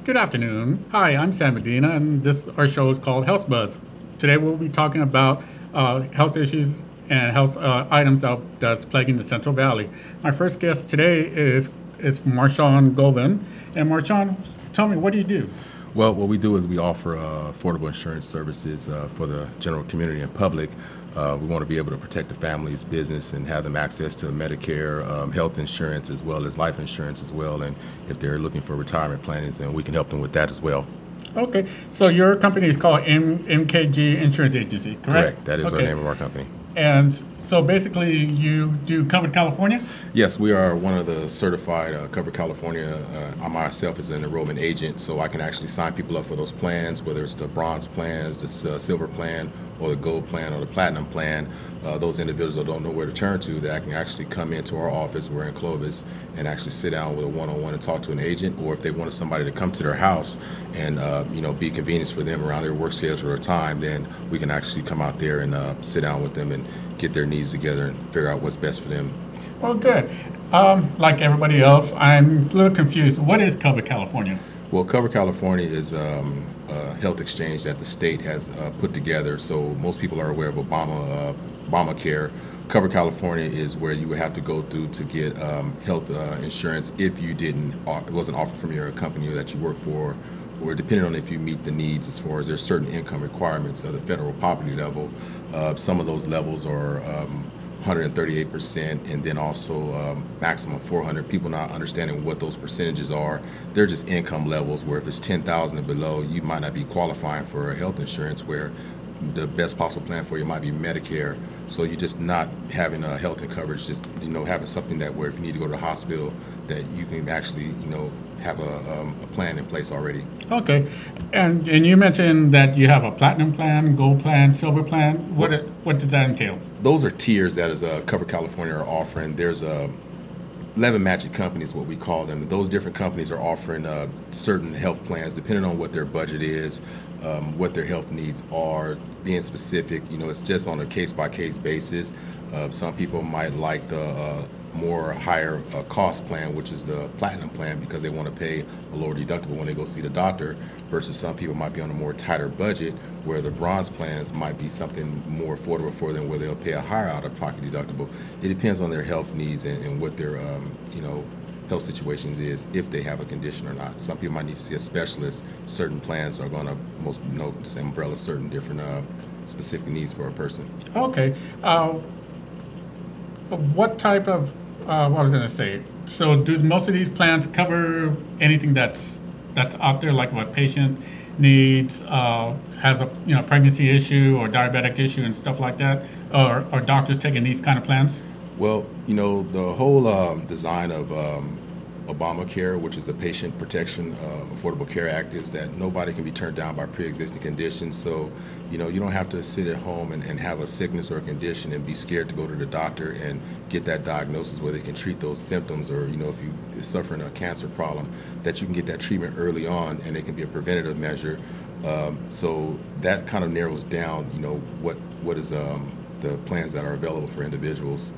Good afternoon. Hi, I'm Sam Medina, and our show is called Healthbuzz. Today we'll be talking about health issues and health items that's plaguing the Central Valley. My first guest today is Marshawn Govan. And Marshawn, tell me, what do you do? Well, what we do is we offer affordable insurance services for the general community and public. We want to be able to protect the family's business and have them access to Medicare, health insurance, as well as life insurance as well. And if they're looking for retirement plannings, then we can help them with that as well. Okay, so your company is called MKG Insurance Agency, correct? Correct. That is our name of our company. And so basically you do Covered California? Yes, we are one of the certified Covered California. I myself is an enrollment agent, so I can actually sign people up for those plans, whether it's the bronze plans, the silver plan, or the gold plan, or the platinum plan. Those individuals that don't know where to turn to, that can actually come into our office, we're in Clovis, and actually sit down with a one-on-one and talk to an agent, or if they wanted somebody to come to their house and be convenience for them around their work schedule or time, then we can actually come out there and sit down with them and get their needs together and figure out what's best for them. Well, good. Like everybody else, I'm a little confused. What is Covered California? Well, Covered California is a health exchange that the state has put together. So most people are aware of Obamacare. Covered California is where you would have to go through to get health insurance if you it wasn't offered from your company that you work for, or depending on if you meet the needs as far as there's certain income requirements at the federal poverty level. Some of those levels are 138%, and then also maximum 400. People not understanding what those percentages are. They're just income levels where if it's 10,000 and below, you might not be qualifying for health insurance, where the best possible plan for you might be Medicare. So you're just not having a health and coverage, just having something that where if you need to go to the hospital, that you can actually have a plan in place already. Okay, and you mentioned that you have a platinum plan, gold plan, silver plan. What does that entail? Those are tiers that is Covered California are offering. There's 11 magic companies, what we call them. And those different companies are offering certain health plans depending on what their budget is, what their health needs are. Being specific, it's just on a case-by-case basis. Some people might like the more higher cost plan, which is the platinum plan, because they want to pay a lower deductible when they go see the doctor, versus some people might be on a more tighter budget, where the bronze plans might be something more affordable for them, where they'll pay a higher out-of-pocket deductible. It depends on their health needs and what their health situations is, if they have a condition or not. Some people might need to see a specialist. Certain plans are going to just umbrella certain different specific needs for a person. Okay. What type of what I was going to say? So, do most of these plans cover anything that's out there, like what patient needs, has a pregnancy issue or diabetic issue and stuff like that? Or are doctors taking these kind of plans? Well, the whole design of Obamacare, which is the Patient Protection Affordable Care Act, is that nobody can be turned down by pre-existing conditions. So, you don't have to sit at home and have a sickness or a condition and be scared to go to the doctor and get that diagnosis where they can treat those symptoms, or, if you're suffering a cancer problem, that you can get that treatment early on and it can be a preventative measure. So that kind of narrows down, what is the plans that are available for individuals.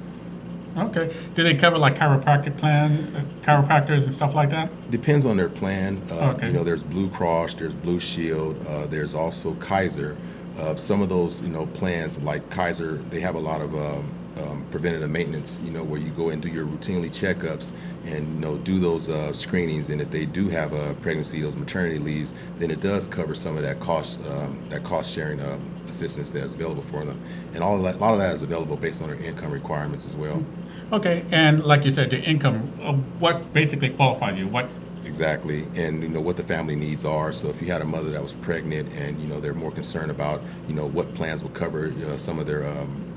Okay. Do they cover like chiropractors and stuff like that? Depends on their plan. Okay. There's Blue Cross, there's Blue Shield, there's also Kaiser. Some of those, plans like Kaiser, they have a lot of preventative maintenance, where you go and do your routinely checkups and, do those screenings. And if they do have a pregnancy, those maternity leaves, then it does cover some of that cost sharing assistance that's available for them. And a lot of that is available based on their income requirements as well. Okay, and like you said, the income, what basically qualifies you? What? Exactly, and what the family needs are. So if you had a mother that was pregnant and they're more concerned about what plans will cover some of their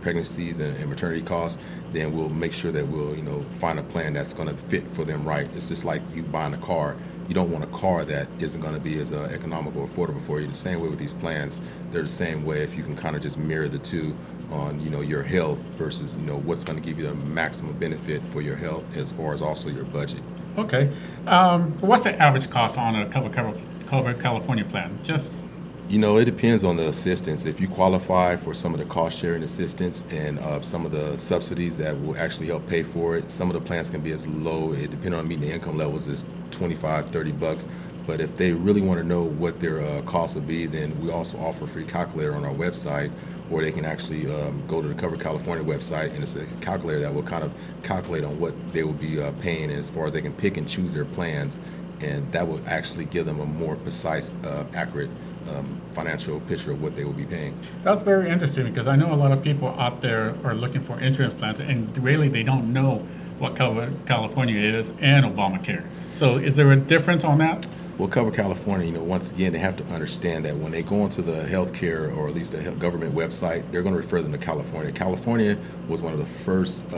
pregnancies and maternity costs, then we'll make sure that we'll find a plan that's going to fit for them right. It's just like you buying a car. You don't want a car that isn't going to be as economical or affordable for you. The same way with these plans, they're the same way if you can kind of just mirror the two on your health versus what's going to give you the maximum benefit for your health, as far as also your budget. Okay. What's the average cost on a Covered California plan? Just It depends on the assistance. If you qualify for some of the cost-sharing assistance and some of the subsidies that will actually help pay for it, some of the plans can be as low, depending on meeting the income levels, as $25, $30. But if they really want to know what their cost would be, then we also offer a free calculator on our website, or they can actually go to the Cover California website, and it's a calculator that will kind of calculate on what they will be paying as far as they can pick and choose their plans, and that will actually give them a more precise, accurate financial picture of what they will be paying. That's very interesting, because I know a lot of people out there are looking for insurance plans, and really they don't know what Cover California is and Obamacare. So is there a difference on that? Well, Cover California, once again, they have to understand that when they go into the healthcare, or at least the government website, they're going to refer them to California. California was one of the first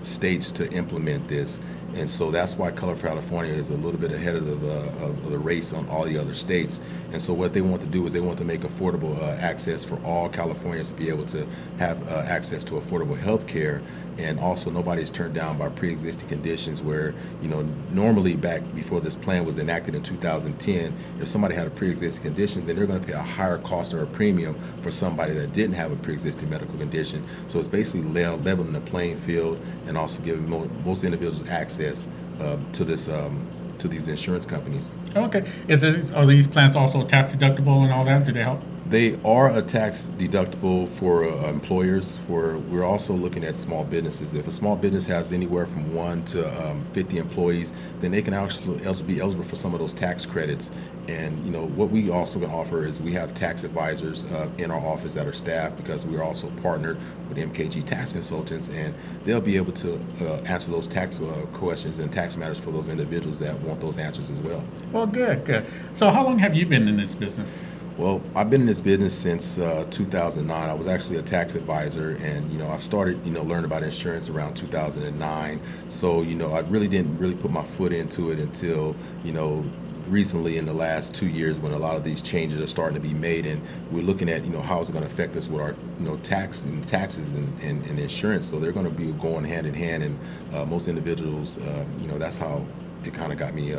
states to implement this, and so that's why Cover California is a little bit ahead of the race on all the other states. And so what they want to do is they want to make affordable access for all Californians to be able to have access to affordable health care. And also, nobody's turned down by pre-existing conditions where, normally back before this plan was enacted in 2010, if somebody had a pre-existing condition, then they're going to pay a higher cost or a premium for somebody that didn't have a pre-existing medical condition. So it's basically leveling the playing field, and also giving most individuals access to these insurance companies. Okay. Are these plans also tax deductible and all that? Do they help? They are a tax deductible for employers. We're also looking at small businesses. If a small business has anywhere from 1 to 50 employees, then they can actually be eligible for some of those tax credits. And what we also can offer is we have tax advisors in our office that are staffed, because we're also partnered with MKG Tax Consultants, and they'll be able to answer those tax questions and tax matters for those individuals that want those answers as well. Well, good. So how long have you been in this business? Well, I've been in this business since 2009. I was actually a tax advisor, and I've started learning about insurance around 2009. So I really didn't put my foot into it until recently, in the last 2 years, when a lot of these changes are starting to be made, and we're looking at how it's going to affect us with our taxes and insurance. So they're going to be going hand in hand, and most individuals, that's how it kind of got me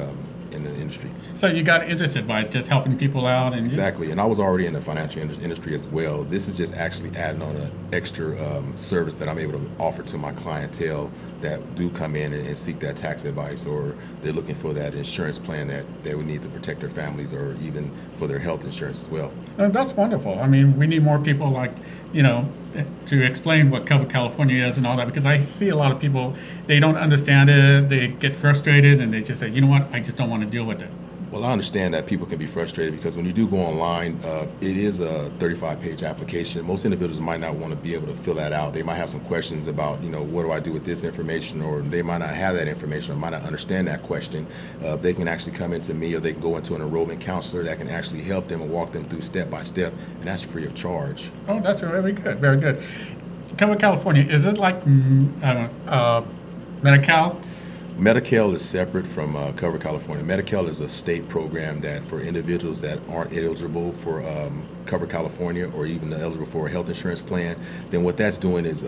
in the industry. So you got interested by just helping people out, and exactly. And I was already in the financial industry as well. This is just actually adding on an extra service that I'm able to offer to my clientele that do come in and seek that tax advice, or they're looking for that insurance plan that they would need to protect their families, or even for their health insurance as well. That's wonderful. I mean, we need more people like, to explain what Cover California is and all that, because I see a lot of people, they don't understand it, they get frustrated, and they just say, you know what, I just don't want to deal with it. Well, I understand that people can be frustrated, because when you do go online, it is a 35-page application. Most individuals might not want to be able to fill that out. They might have some questions about, what do I do with this information, or they might not have that information, or might not understand that question. They can actually come into me, or they can go into an enrollment counselor that can actually help them and walk them through step by step, and that's free of charge. Oh, that's very good, very good. Cover California, is it like Medi-Cal? Medi-Cal is separate from Cover California. Medi-Cal is a state program that for individuals that aren't eligible for Cover California, or even eligible for a health insurance plan, then what that's doing is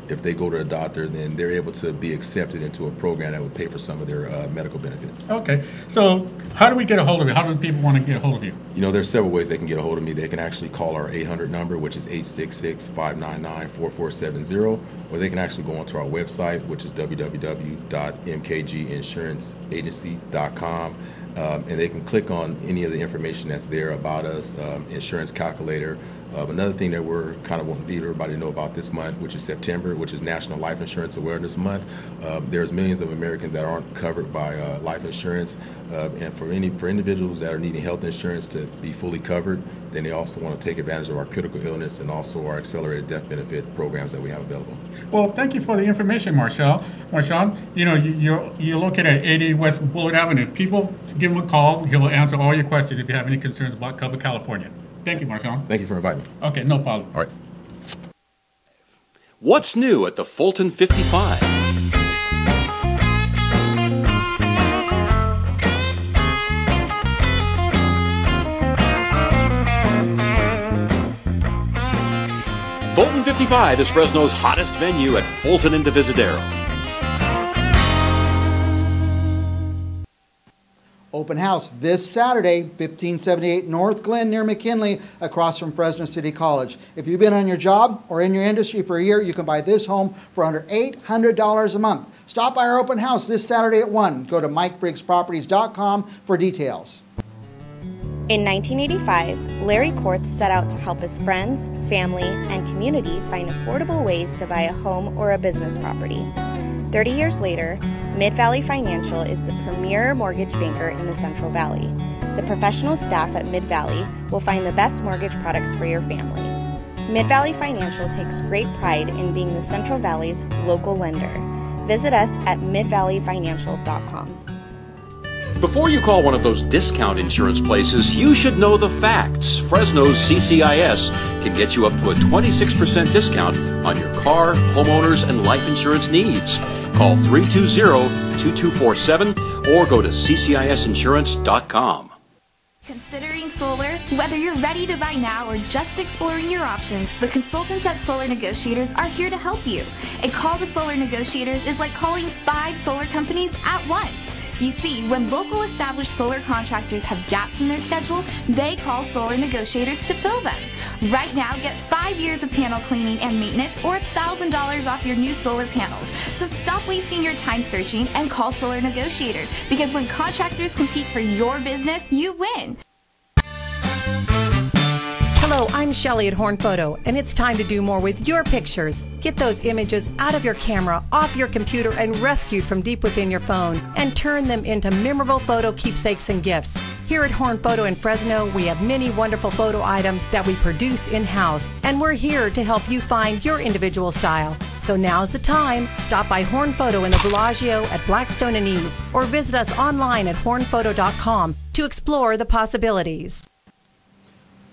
if they go to a doctor, then they're able to be accepted into a program that would pay for some of their medical benefits. Okay. So how do we get a hold of you? How do people want to get a hold of you? There's several ways they can get a hold of me. They can actually call our 800 number, which is 866-599-4470, or they can actually go onto our website, which is www.mkginsuranceagency.com. And they can click on any of the information that's there about us, insurance calculator. Another thing that we're kind of wanting everybody to know about this month, which is September, which is National Life Insurance Awareness Month. There's millions of Americans that aren't covered by life insurance, and for individuals that are needing health insurance to be fully covered, then they also want to take advantage of our critical illness and also our accelerated death benefit programs that we have available. Well, thank you for the information, Marshawn. Marshawn, you're located at 80 West Bullard Avenue. People, give him a call. He'll answer all your questions if you have any concerns about Cover California. Thank you, Marshawn. Thank you for inviting me. Okay, no problem. All right. What's new at the Fulton 55? Fulton 55 is Fresno's hottest venue at Fulton and Divisadero. Open house this Saturday, 1578 North Glen near McKinley, across from Fresno City College. If you've been on your job or in your industry for a year, you can buy this home for under $800 a month. Stop by our open house this Saturday at 1. Go to MikeBriggsProperties.com for details. In 1985, Larry Korth set out to help his friends, family, and community find affordable ways to buy a home or a business property. 30 years later, Mid-Valley Financial is the premier mortgage banker in the Central Valley. The professional staff at Mid-Valley will find the best mortgage products for your family. Mid-Valley Financial takes great pride in being the Central Valley's local lender. Visit us at midvalleyfinancial.com. Before you call one of those discount insurance places, you should know the facts. Fresno's CCIS can get you up to a 26% discount on your car, homeowners, and life insurance needs. Call 320-2247 or go to ccisinsurance.com. Considering solar? Whether you're ready to buy now or just exploring your options, the consultants at Solar Negotiators are here to help you. A call to Solar Negotiators is like calling 5 solar companies at once. You see, when local established solar contractors have gaps in their schedule, they call Solar Negotiators to fill them. Right now, get 5 years of panel cleaning and maintenance or $1,000 off your new solar panels. So stop wasting your time searching and call Solar Negotiators, because when contractors compete for your business, you win. Hello, I'm Shelley at Horn Photo, and it's time to do more with your pictures. Get those images out of your camera, off your computer, and rescued from deep within your phone, and turn them into memorable photo keepsakes and gifts. Here at Horn Photo in Fresno, we have many wonderful photo items that we produce in-house, and we're here to help you find your individual style. So now's the time. Stop by Horn Photo in the Bellagio at Blackstone and East, or visit us online at hornphoto.com to explore the possibilities.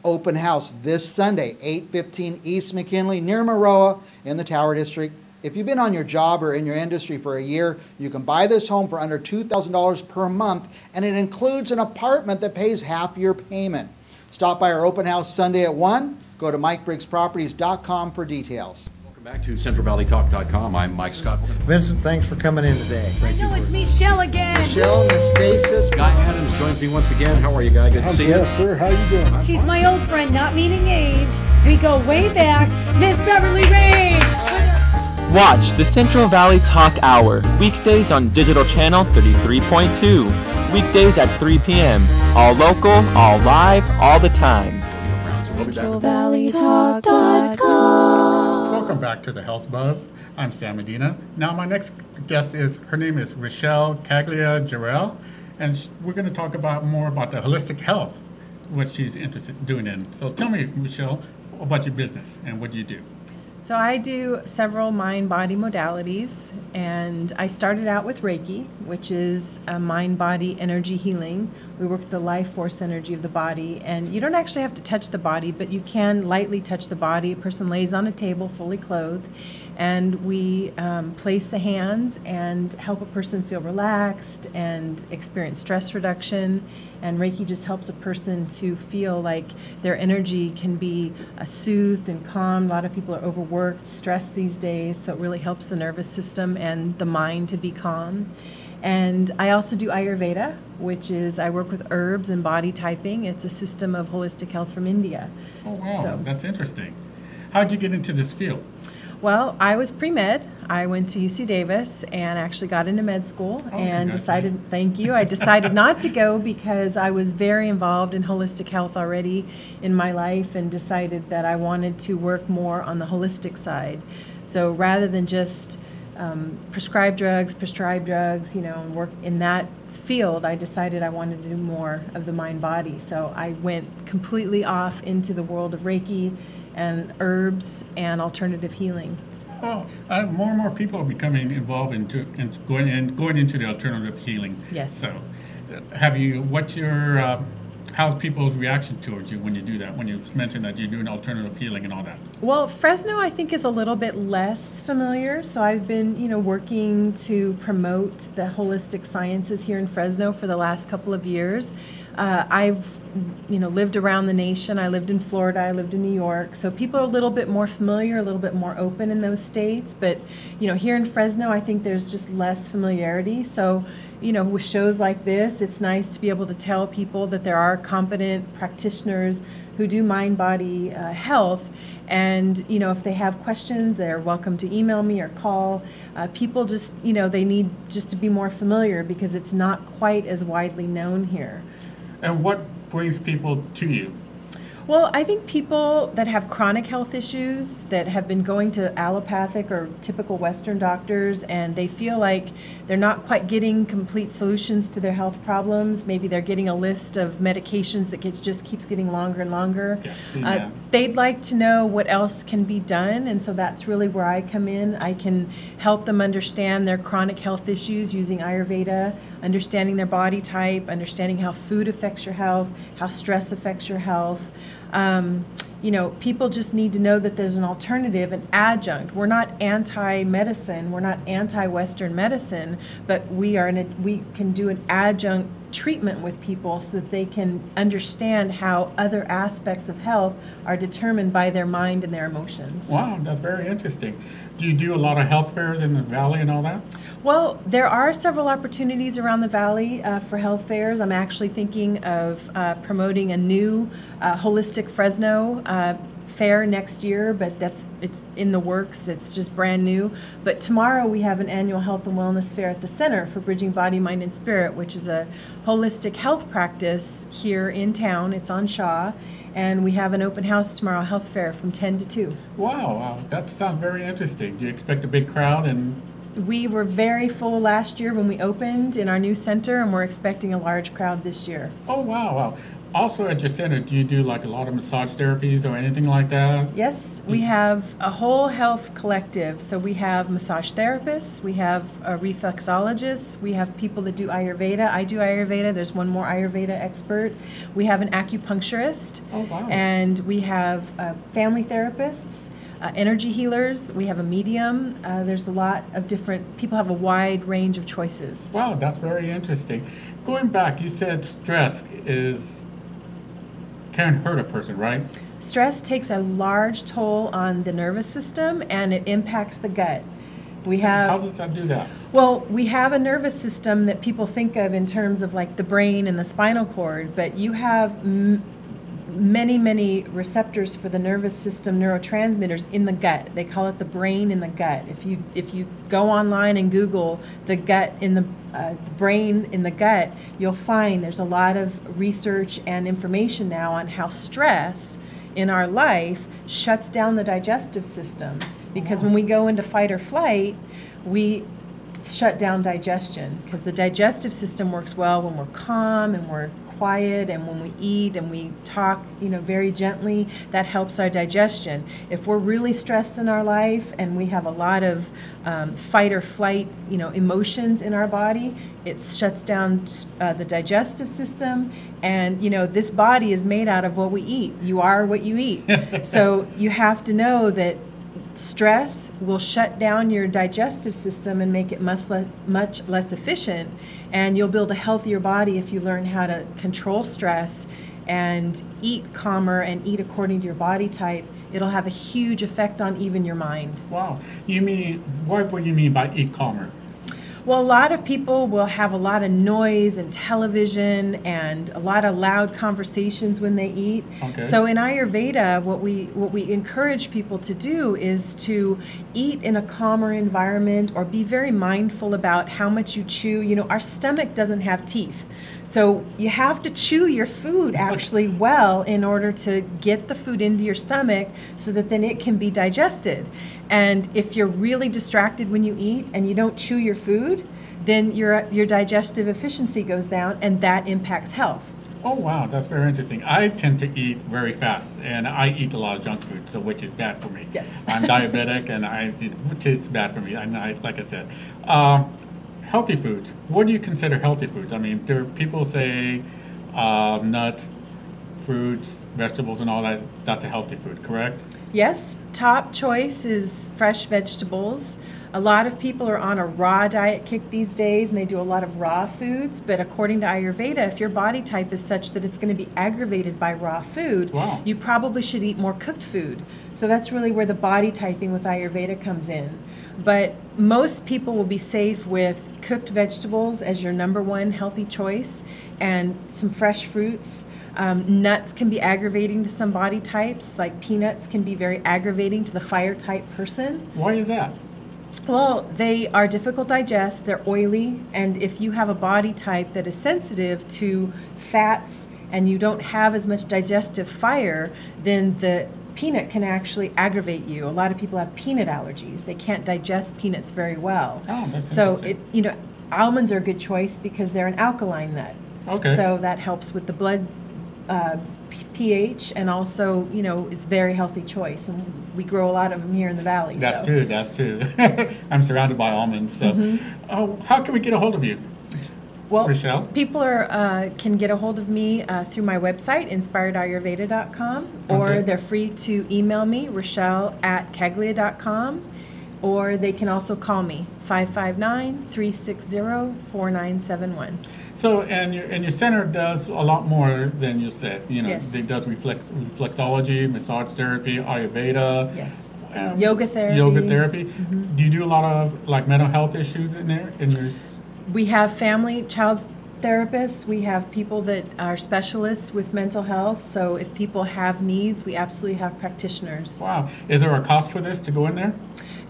Open house this Sunday, 815 East McKinley, near Maroa in the Tower District. If you've been on your job or in your industry for a year, you can buy this home for under $2,000 per month, and it includes an apartment that pays half your payment. Stop by our open house Sunday at 1. Go to MikeBriggsProperties.com for details. Welcome back to CentralValleyTalk.com. I'm Mike Scott. Vincent, thanks for coming in today. I know it's Michelle again. Michelle, Miss Stasis. Guy Adams joins me once again. How are you, Guy? Good to see you. Yes, sir. How you doing? She's my old friend, not meaning age. We go way back. Miss Beverly Rain. Watch the Central Valley Talk Hour, weekdays on Digital Channel 33.2. Weekdays at 3 p.m. All local, all live, all the time. CentralValleyTalk.com. Welcome back to the Health Buzz. I'm Sam Medina. Now my next guest her name is Rochelle Caglia-Jarrell, and we're going to talk more about the holistic health, what she's interested in doing in. So tell me, Rochelle, about your business and what do you do? So I do several mind-body modalities, and I started out with Reiki, which is a mind-body energy healing. We work with the life force energy of the body, and you don't actually have to touch the body, but you can lightly touch the body. A person lays on a table fully clothed, and we place the hands and help a person feel relaxed and experience stress reduction. And Reiki just helps a person to feel like their energy can be soothed and calm. A lot of people are overworked, stressed these days, so it really helps the nervous system and the mind to be calm. And I also do Ayurveda, which is I work with herbs and body typing. It's a system of holistic health from India. Oh, wow, that's interesting. How did you get into this field? Well, I was pre-med. I went to UC Davis and actually got into med school and decided, thank you, I decided not to go because I was very involved in holistic health already in my life and decided that I wanted to work more on the holistic side. So rather than just prescribe drugs, and work in that field, I decided I wanted to do more of the mind-body. So I went completely off into the world of Reiki and herbs and alternative healing. Oh, more and more people are becoming involved in going into the alternative healing. Yes. So, how's people's reaction towards you when you do that? When you mention that you're doing alternative healing and all that? Well, Fresno, I think, is a little bit less familiar. So I've been, working to promote the holistic sciences here in Fresno for the last couple of years. I've lived around the nation. I lived in Florida, I lived in New York, so people are a little bit more familiar, a little bit more open in those states, but here in Fresno I think there's just less familiarity. So with shows like this, it's nice to be able to tell people that there are competent practitioners who do mind-body health, and if they have questions, they're welcome to email me or call. People just they need just to be more familiar because it's not quite as widely known here. And what brings people to you? Well, I think people that have chronic health issues that have been going to allopathic or typical Western doctors and they feel like they're not quite getting complete solutions to their health problems. Maybe they're getting a list of medications that just keeps getting longer and longer. Yes, they'd like to know what else can be done, and so that's really where I come in. I can help them understand their chronic health issues using Ayurveda, understanding their body type, understanding how food affects your health, how stress affects your health. You know, people just need to know that there's an alternative, an adjunct. We're not anti-medicine, we're not anti-Western medicine, but we can do an adjunct treatment with people so that they can understand how other aspects of health are determined by their mind and their emotions. Wow, that's very interesting. Do you do a lot of health fairs in the valley and all that? Well, there are several opportunities around the valley for health fairs. I'm actually thinking of promoting a new holistic Fresno fair next year, but it's in the works. It's just brand new. But tomorrow we have an annual health and wellness fair at the Center for Bridging Body, Mind, and Spirit, which is a holistic health practice here in town. It's on Shaw. And we have an open house tomorrow, health fair, from 10 to 2. Wow, that sounds very interesting. Do you expect a big crowd? And we were very full last year when we opened in our new center, and we're expecting a large crowd this year. Oh, wow. Also at your center, do you do like a lot of massage therapies or anything like that? Yes, we have a whole health collective. So we have massage therapists, we have reflexologists, we have people that do Ayurveda. I do Ayurveda. There's one more Ayurveda expert. We have an acupuncturist. Oh, wow. And we have family therapists. Energy healers, we have a medium. There's a lot of different, people have a wide range of choices. Wow, that's very interesting. Going back, you said stress can hurt a person, right? Stress takes a large toll on the nervous system and it impacts the gut. How does that do that? Well, we have a nervous system that people think of in terms of like the brain and the spinal cord, but you have many receptors for the nervous system neurotransmitters in the gut. They call it the brain in the gut. If you go online and Google the gut in the brain in the gut, you'll find there's a lot of research and information now on how stress in our life shuts down the digestive system. Because when we go into fight or flight, we shut down digestion, because the digestive system works well when we're calm and we're quiet, and when we eat and we talk, very gently. That helps our digestion. If we're really stressed in our life and we have a lot of fight or flight, emotions in our body, it shuts down the digestive system. And this body is made out of what we eat. You are what you eat. So you have to know that stress will shut down your digestive system and make it much less efficient, and you'll build a healthier body if you learn how to control stress and eat calmer and eat according to your body type. It'll have a huge effect on even your mind. Wow. What do you mean by eat calmer? Well, a lot of people will have a lot of noise and television and a lot of loud conversations when they eat. Okay. So in Ayurveda, what we encourage people to do is to eat in a calmer environment, or be very mindful about how much you chew. Our stomach doesn't have teeth. So you have to chew your food actually well in order to get the food into your stomach so that then it can be digested. And if you're really distracted when you eat and you don't chew your food, then your digestive efficiency goes down, and that impacts health. Oh, wow, that's very interesting. I tend to eat very fast, and I eat a lot of junk food, which is bad for me. Yes. I'm diabetic, which is bad for me. Like I said. Healthy foods. What do you consider healthy foods? I mean, people say nuts, fruits, vegetables, and all that. That's a healthy food, correct? Yes, top choice is fresh vegetables. A lot of people are on a raw diet kick these days, and they do a lot of raw foods. But according to Ayurveda, if your body type is such that it's going to be aggravated by raw food, wow, you probably should eat more cooked food. So that's really where the body typing with Ayurveda comes in. But most people will be safe with cooked vegetables as your #1 healthy choice, and some fresh fruits. Nuts can be aggravating to some body types, like peanuts can be very aggravating to the fire type person. Why is that? Well, they are difficult to digest, they're oily, and if you have a body type that is sensitive to fats and you don't have as much digestive fire, then the peanut can actually aggravate you. A lot of people have peanut allergies. They can't digest peanuts very well. Oh, that's so interesting. Almonds are a good choice because they're an alkaline nut. Okay. So that helps with the blood pH, and also, it's a very healthy choice. And we grow a lot of them here in the valley. That's true. That's true. I'm surrounded by almonds. So, how can we get a hold of you? Well, Rochelle? People can get a hold of me through my website, inspiredayurveda.com, or they're free to email me, rochelle@kaglia.com, or they can also call me, 559-360-4971. So, and your center does a lot more than you said. Yes. It does reflexology, massage therapy, Ayurveda. Yes. Yoga therapy. Yoga therapy. Do you do a lot of mental health issues in there? We have child therapists. We have people that are specialists with mental health. So if people have needs, we absolutely have practitioners. Wow. Is there a cost for this to go in there?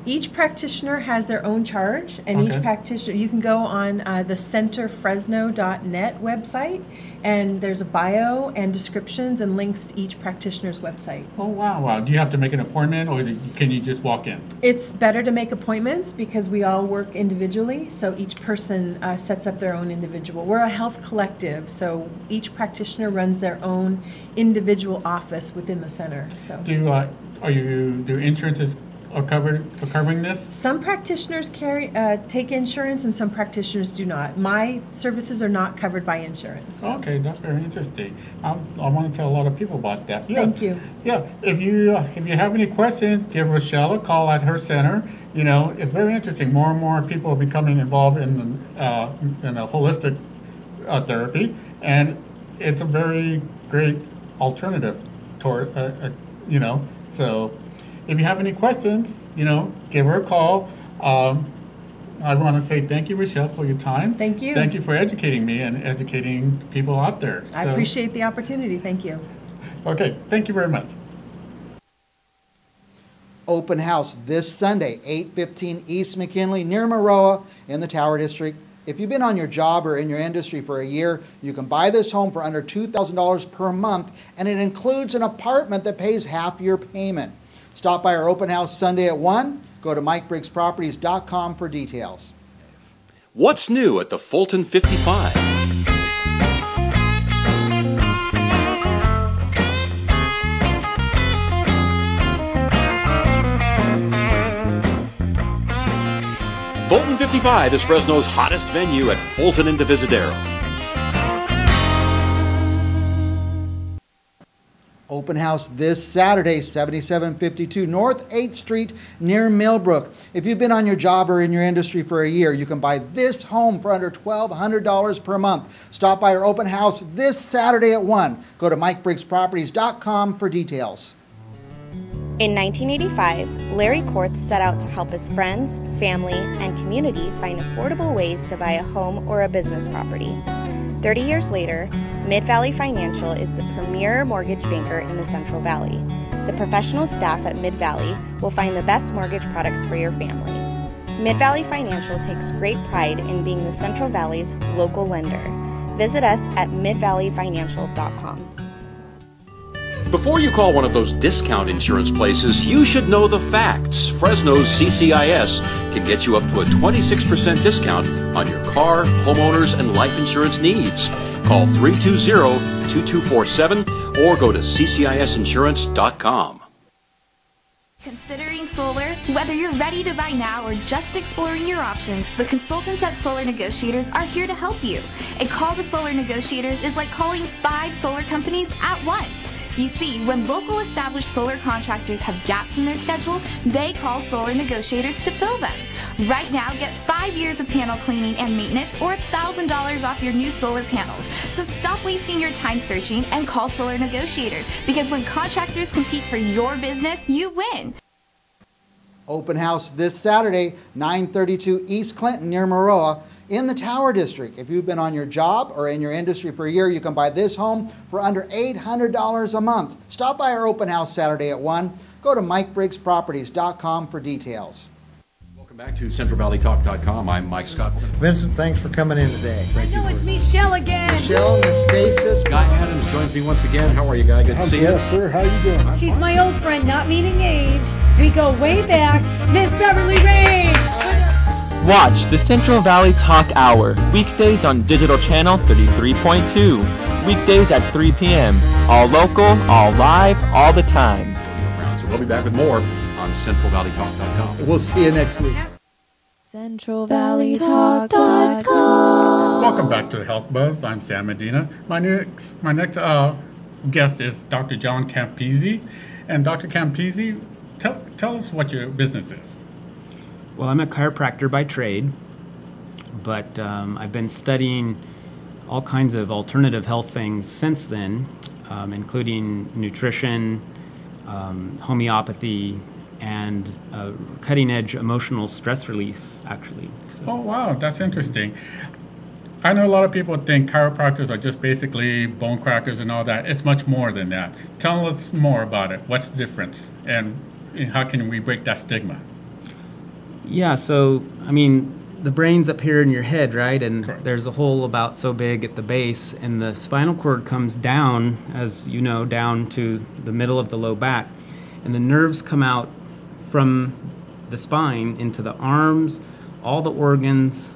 Each practitioner has their own charge, and each practitioner, you can go on the centerfresno.net website, and there's a bio and descriptions and links to each practitioner's website. Oh, wow. Do you have to make an appointment, or can you just walk in? It's better to make appointments because we all work individually, so each person sets up their own individual. We're a health collective, so each practitioner runs their own individual office within the center. So, do insurances are covering this? Some practitioners take insurance, and some practitioners do not. My services are not covered by insurance. So. Okay, that's very interesting. I want to tell a lot of people about that. Yes. Thank you. Yeah, if you have any questions, give Rochelle a call at her center. It's very interesting. More and more people are becoming involved in a holistic therapy, and it's a very great alternative toward so. If you have any questions, give her a call. I want to say thank you, Rochelle, for your time. Thank you. Thank you for educating me and educating people out there. I appreciate the opportunity. Thank you. Okay, thank you very much. Open house this Sunday, 815 East McKinley, near Maroa in the Tower District. If you've been on your job or in your industry for a year, you can buy this home for under $2,000 per month, and it includes an apartment that pays half your payment. Stop by our open house Sunday at 1. Go to MikeBriggsProperties.com for details. What's new at the Fulton 55? Fulton 55 is Fresno's hottest venue at Fulton and Divisadero. Open house this Saturday, 7752 North 8th Street near Millbrook. If you've been on your job or in your industry for a year, you can buy this home for under $1,200 per month. Stop by our open house this Saturday at 1. Go to MikeBriggsProperties.com for details. In 1985, Larry Korth set out to help his friends, family, and community find affordable ways to buy a home or a business property. 30 years later, Mid-Valley Financial is the premier mortgage banker in the Central Valley. The professional staff at Mid-Valley will find the best mortgage products for your family. Mid-Valley Financial takes great pride in being the Central Valley's local lender. Visit us at midvalleyfinancial.com. Before you call one of those discount insurance places, you should know the facts. Fresno's CCIS can get you up to a 26% discount on your car, homeowners, and life insurance needs. Call 320-2247 or go to ccisinsurance.com. Considering solar? Whether you're ready to buy now or just exploring your options, the consultants at Solar Negotiators are here to help you. A call to Solar Negotiators is like calling 5 solar companies at once. You see, when local established solar contractors have gaps in their schedule, they call Solar Negotiators to fill them. Right now, get 5 years of panel cleaning and maintenance or $1,000 off your new solar panels. So stop wasting your time searching and call Solar Negotiators, because when contractors compete for your business, you win. Open house this Saturday, 932 East Clinton near Maroa in the Tower District. If you've been on your job or in your industry for a year, you can buy this home for under $800 a month. Stop by our open house Saturday at 1. Go to MikeBriggsProperties.com for details. Welcome back to CentralValleyTalk.com. I'm Mike Scott. Vincent, thanks for coming in today. I know it's Michelle again. Michelle, Miss Stasis. Guy Adams joins me once again. How are you, Guy? Good to see you. Yes, sir. How you doing? She's my old friend, not meaning age. We go way back. Miss Beverly Rain. Watch the Central Valley Talk Hour, weekdays on digital channel 33.2, weekdays at 3 p.m. All local, all live, all the time. So we'll be back with more on CentralValleyTalk.com. We'll see you next week. CentralValleyTalk.com. Welcome back to the Health Buzz. I'm Sam Medina. My next guest is Dr. John Campisi. And Dr. Campisi, tell us what your business is. Well, I'm a chiropractor by trade, but I've been studying all kinds of alternative health things since then, including nutrition, homeopathy, and cutting-edge emotional stress relief, actually. So. Oh, wow, that's interesting. I know a lot of people think chiropractors are just basically bone crackers and all that. It's much more than that. Tell us more about it. What's the difference, and how can we break that stigma? Yeah, so, I mean, the brain's up here in your head, right? And Correct. There's a hole about so big at the base, and the spinal cord comes down, as you know, down to the middle of the low back. And the nerves come out from the spine into the arms, all the organs,